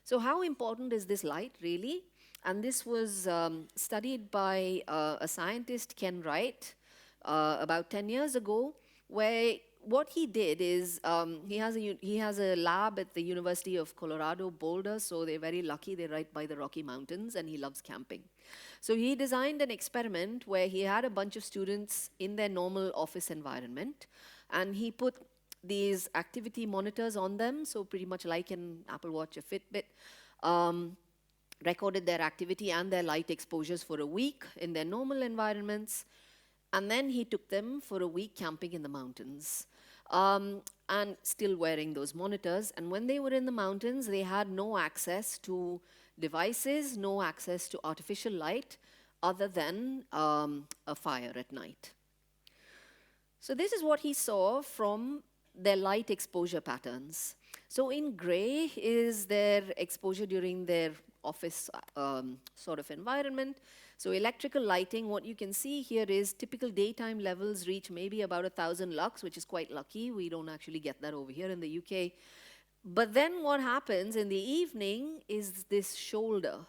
So how important is this light really? And this was studied by a scientist, Ken Wright, about 10 years ago, where what he did is he has a lab at the University of Colorado Boulder, so they're very lucky. They're right by the Rocky Mountains, and he loves camping. So he designed an experiment where he had a bunch of students in their normal office environment, and he put these activity monitors on them, so pretty much like an Apple Watch or Fitbit, um, recorded their activity and their light exposures for a week in their normal environments, and then he took them for a week camping in the mountains, and still wearing those monitors. And when they were in the mountains, they had no access to devices, no access to artificial light, other than a fire at night. So this is what he saw from their light exposure patterns. So in gray is their exposure during their office sort of environment. So electrical lighting, what you can see here is typical daytime levels reach maybe about 1,000 lux, which is quite lucky. We don't actually get that over here in the UK. But then what happens in the evening is this shoulder.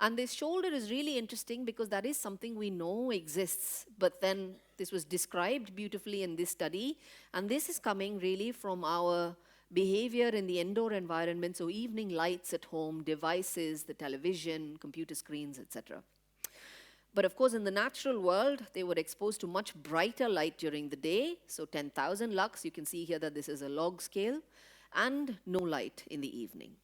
And this shoulder is really interesting because that is something we know exists, but then this was described beautifully in this study. And this is coming really from our behavior in the indoor environment, so evening lights at home, devices, the television, computer screens, etc. But of course, in the natural world, they were exposed to much brighter light during the day, so 10,000 lux. You can see here that this is a log scale, and no light in the evening.